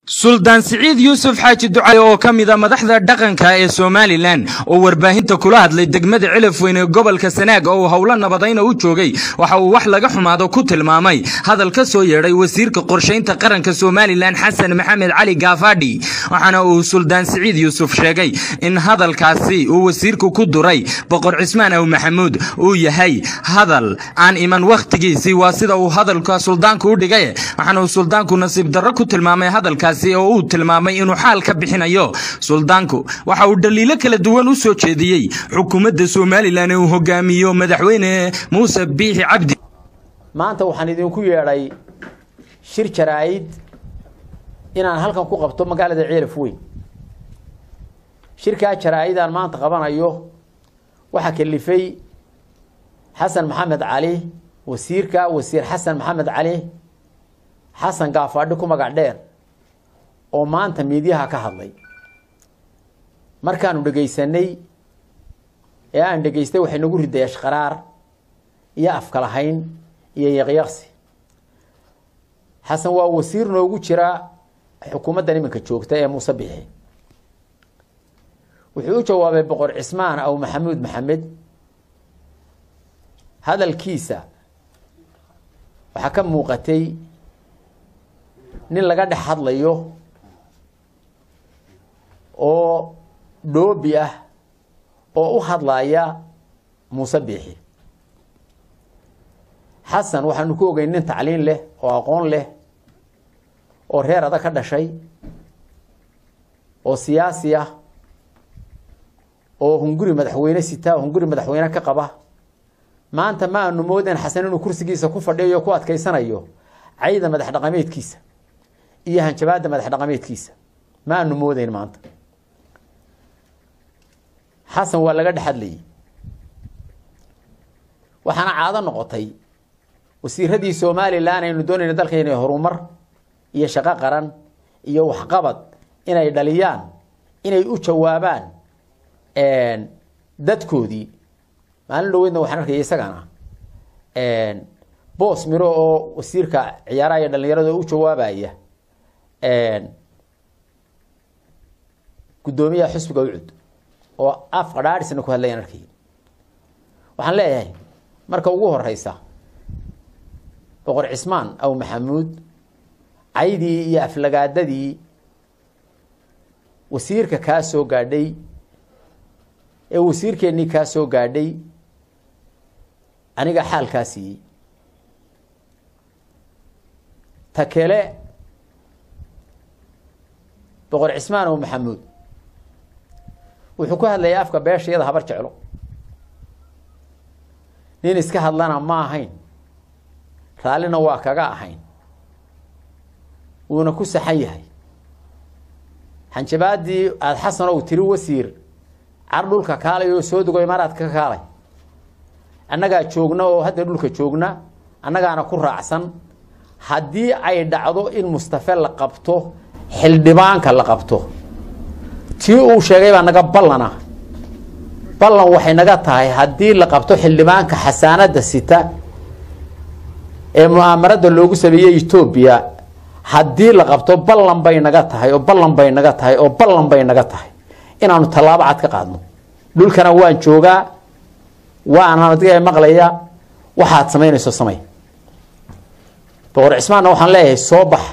سلطان سعيد يوسف حاج الدعاء oo kamida madaxda dhaqanka ee Soomaaliland oo warbaahinta kula hadlay degmada Cilaf Weyn ee gobolka Sanaag oo hawlo nabadayna u joogay waxa uu wax laga xumaado ku tilmaamay hadal ka soo yeeray wasiirka qorsheynta qaranka Soomaaliland Xasan Maxamed Cali Gaafadhi waxana uu Sultan Sacid Yusuf sheegay in hadalkaasi uu wasiirku ku duray Boqor Cismaan aw Maxamuud uu yahay hadal aan iman waqtigiisii waa sida uu hadalka sultaanku u dhigay waxana uu sultaanku nasiib darro ku tilmaamay hadalkaasi oo uu tilmaamay inuu xaal ka bixinayo sultaanku waxa uu daliilo kala duwan u soo jeediyay xukuumadda Soomaaliland oo hogaamiyo madaxweyne Muuse Biixi Cabdi maanta waxaan idinku yeeray shir jaraa'id inaan halkan ku qabto magaalada Cilaf Weyn shirka jaraa'id aan maanta qabanayo waxa kalifay Xasan Maxamed Cali wasiir Xasan Maxamed Cali Xasan Gaafadhi ku magac dheer oo maanta miidiyaha ka hadlay markaan dhageysanay ee aan dhageystay waxay nagu riday ashqaraar iyo afkalahayn iyo yaqyaqsi Xasan waa wasiir noogu jira xukuumadda nimanka joogta ee Muuse Biixi wuxuu u jawaabay Boqor Cismaan aw Maxamuud Maxamed hadalkiisa waxa ka muuqatay nin laga dhex hadlayo oo dhoobi ah oo u hadlaya Muuse Biixi Xasan waxaanu ku ogeyn nin tacliin leh oo aqoon leh oo reer adag ka dhashay oo siyaasi ah oo hunguri madaxweyne sita hunguri madaxweyne ka qaba maanta ma aanu moodeen Xasan inuu kursigiisa ku fadhiyo ku adkeysanayo ciidan madax dhaqameedkiisa iyo hanjabaada madax dhaqameedkiisa ma aanu moodeen maanta Xasan waa laga dhaxadlay waxaana caado noqotay wasiiradii Soomaaliland aynu doonayna dalkeena horumar iyo shaqo qaran iyo waxqabad inay dhaliyaan inay u jawaabaan dadkoodii maalin dhaweydna waxaan arkay isagana boos miro oo wasiirka ciyaaraha iyo dhalinyarada u jawaabaya gudoomiyaha xisbiga Ucud oo af qadaarisna ku hadlayaan arkay waxaan leeyahay marka ugu horeysa Boqor Cismaan aw Maxamuud caydii iyo aflagaadadii wasiirka ka soo gaadhay ee wasiirkeeni ka soo gaadhay aniga xaalkaasi takele Boqor Cismaan aw Maxamuud wuxuu ku hadlayay afka beeshayada habar jeclo nin iska hadlana ma ahayn raalina waa kaga ahayn wuuna ku saxan yahay hanjabaadii aad Xasan oo tiri wasiir ardulka kaalay oo soo dugo imaaraadka kaalay annaga joogna oo hadda dhulka joogna annagaana ku raacsan hadii ay dhacdo in Mustafa la qabto xildhibaanka la qabto tii uu sheegay baa naga ballan waxay naga tahay hadii la qabto xildhibaanka xasaanada sita ee mu'aamarada loogu sameeyay Ethiopia hadii la qabto ballan bay naga tahay inaanu talaabo cad ka qaadno dhulkana waan joogaa waana adiga maqlaya waxaad sameynayso samay Boqor Cismaan waxaan leeyahay soo bax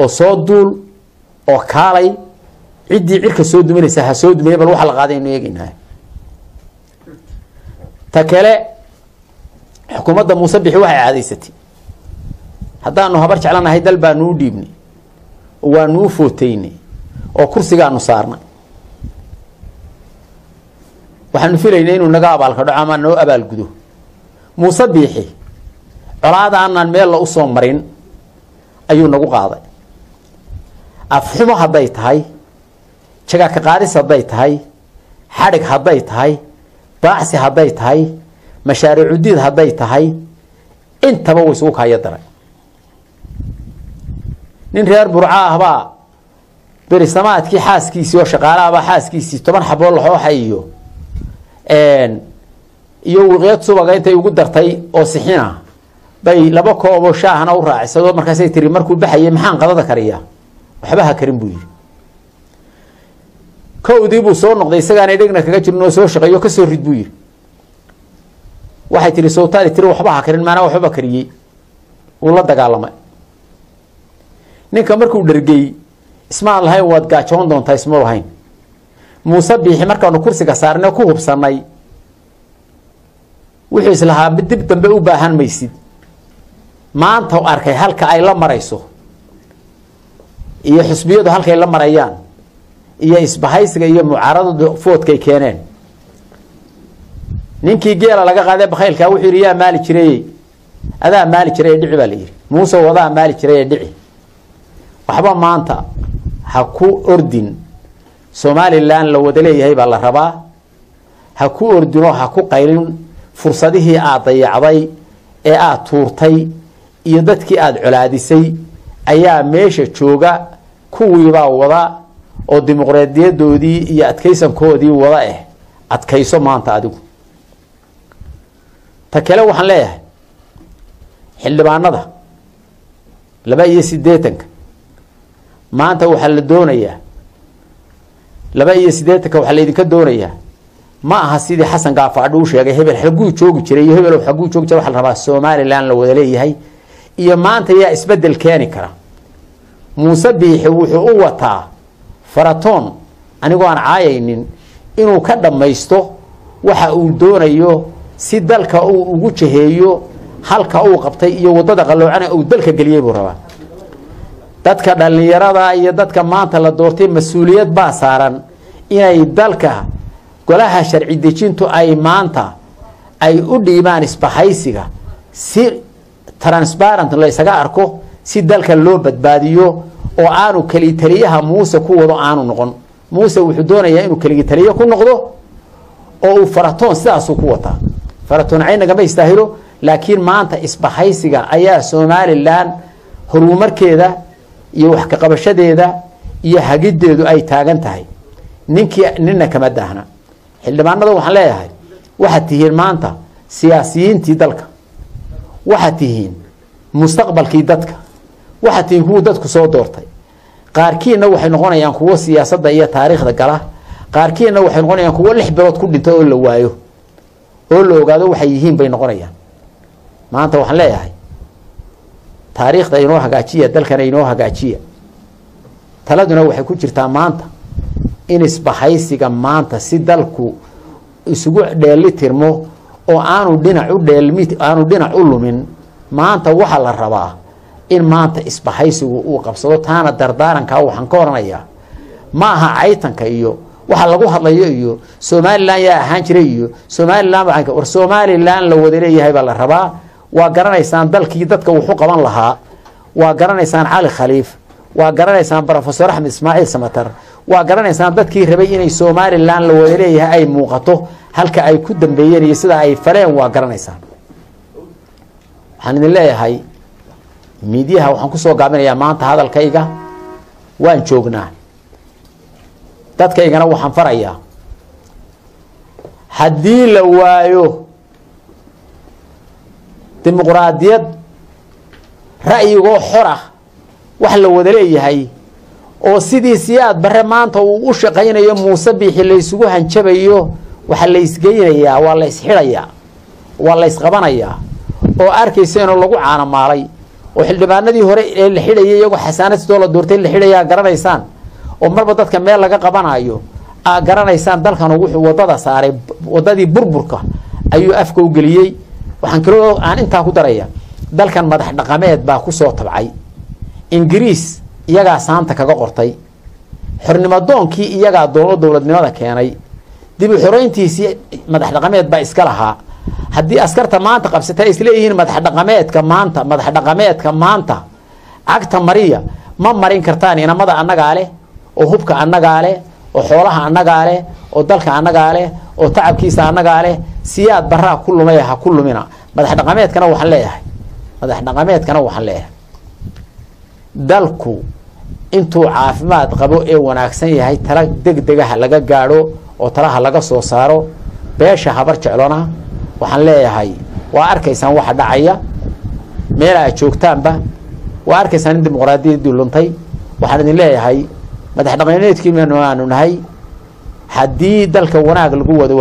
oo soo duul oo kaalay cidii cirka soo duminaysa ha soo dumiyay bal waxa la qaaday inuu eeginaa takale xukuumadda Muuse Biixi waxay caadaysatay haddaanu habar jeclanahay dal baa nuu dhiibnay oo waa nuu footeynay oo kursigaanu saarnay waxaanu filaynay inuu naga abaalka dhaco ama noo abaalgudo Muuse Biixi colaadaanan meel la u soo marin ayuu nagu qaaday afxumo haday tahay jaga ka qaadis haday tahay xarig haday tahay baacsi haday tahay mashaariic diid haday tahay intaba way soo kaaya daray nin reer Burca ah baa berisamaadkii xaaskiisii oo shaqaalaha baa xaaskiisii 10 xaboo la xooxayo iyo waqtiga subaga intay ugu dartay oo sixina bay laba koob oo shaahna u raacisado markaas ay tiri markuu baxayay maxaan qadada kariya waxba ha karin buu yiri kowdii buu soo noqday isagaan dhigna kaga jirno soo shaqeeyo ka soo rid buu yiri waxay tiri sawtaadi tiri waxba ha karin maana waxba kariyay uu la dagaalamay ninka markuu dhargay ismaan lahayn waad gaajoon doontaa isma lahayn Muuse Biixi markaanu kursiga saarnay ku hubsanay wixii islaha dib dambe u baahan maysid maanta arkay halka ay la marayso iyo xisbiyadu halka ay la marayaan iyo isbahaysiga iyo mucaaradada foodkay keeneen ninkii geela laga qaaday bakhaylka wuxuu yiri yaa maali jiray adaa maali jiray dhici baa la yiri Muuse wadaa maali jiray dhici waxba maanta ha ku ordin Somaliland la wada leeyahay baa la rabaa ha ku ordino ha ku qaylin fursadihii aad dayacday ee aad tuurtay iyo dadkii aad colaadisay ayaa meesha jooga kuwii baa wada oo dimuqraadiyadoodii iyo adkaysankoodii wada adkayso maanta adigu ta kale waxaan leeyahay xildhibaanada 82 maanta waxa la doonayaa 82 waxa la idinka doonayaa ma aha sidii Xasan Gaafaadh uu sheegay hebel xaguu joogi jiray iyo hebel xaguu joogi jiray waxa la rabaa Somaliland la wada leeyahay iyo maanta yaa isbedel keeni kara Muuse Biixi wuxuu u wataa faratoon anigoo aan caayaynin inuu ka dhamaysto waxa uu doonayo si dalka uu ugu jeheeyo halka uu qabtay iyo wadada qaloocan uu dalka galiyay buu rabaa dadka dhalinyarada iyo dadka maanta la doortay mas'uuliyad baa saaran inay dalka golaha sharci dejintu ay maanta ay u dhiibaan isbahaysiga si transparent la isaga arko si dalka loo badbaadiyo oo aanu kali taliyaha Muuse ku wado aanu noqon Muuse wuxuu doonayaa inuu kali taliye ku noqdo oo uu faratoon sidaas ku wata faratoon aynaga ma istaahilo laakiin maanta isbahaysiga ayaa Somaliland horumarkeeda iyo wax ka qabashadeeda iyo hagideedu ay taagan tahay ninna kama daahna xildhibaanada waxaan leeyahay waxa tihiin maanta siyaasiyiintii dalka waxa tihiin mustaqbalkii dadka waxa tihiin kuwa dadku soo doortay qaarkiina waxay noqonayaan kuwa siyaasadda iyo taariikhda gala qaarkiina waxay noqonayaan kuwa 6 bilood ku dhintay oo la waayo oo la ogaado waxay yihiin bay noqonayaan maanta waxaan leeyahay taariikhda inoo hagaajiya dalkana inoo hagaajiya taladuna waxay ku jirtaa maanta in isbahaysiga maanta si dalku isugu dheelitirmo oo aanu dhinac u lumin maanta waxa la rabaa in maanta isbahaysigu uu qabsado taana dardaaranka waxaan ka oranayaa ma aha caytanka iyo waxa lagu hadlayo iyo Somaliland yaa ahaan jiray iyo Somaliland waxa war Somaliland la wada leeyahay baa la rabaa waa garanaysaan dalkii dadka wuxuu qaban lahaa waa garanaysaan Cali Khaliif waa garanaysaan Professor Ahmed Ismail Samatar waa garanaysaan dadkii rabay inay Somaliland la wada leeyahay ay muuqato halka ay ku dambeeyeen iyo sida ay faleen waa garanaysaan waxaan idin leeyahay miidiyaha waxaan ku soo gaabinayaa maanta hadalkayga waan joognaa dadkaygana waxaan farayaa haddii la waayo dimuqraadiyad ra'yigoo xor ah wax la wada leeyahay oo sidii siyaad bare maanta uu u shaqaynayo Muuse Biixi la isugu hanjabayo waxa la isgeynayaa waa la isxirayaa waa la isqabanayaa oo arkayseen oo lagu caanamaalay oo xildhibaanadii hore ee la xidhayay iyagu xasaanad doola doortay la xidhayaa garanaysaan oo marba dadka meel laga qabanayo garanaysaan dalkan wuxuu wadada saaray wadadii burburka ayuu afka u galiyay waxaan kaloo aan inta ku daraya dalkan madax dhaqameed baa ku soo tabcay Ingiriis iyaga saanta kaga qortay xornimadoonkii iyaga dowladnimada keenay dib u xoreyntiisii madax dhaqameed baa iska lahaa haddii askarta maanta qabsatay isla yihiin madax dhaqameedka maanta agta Mariya ma marin kartaan inamada annaga leh oo hubka annaga leh oo xoolaha annaga leh oo dalka annaga leh oo tacabkiisa annaga leh siyaad barra kulumay ha kulumina madax dhaqameedkana waxaan leeyahay dalku intuu caafimaad qabo ee wanaagsan yahay tala degdegaha laga gaaro oo talaha laga soo saaro beesha habar jeclona waxaan leeyahay waa arkaysaan waxa dhacaya meel ay joogtaanba waa arkaysaan in dimuqraadiyaddu luntay waxaan idin leeyahay madax dhaqameedkii maanu nahay haddii dalka wanaag lagu wado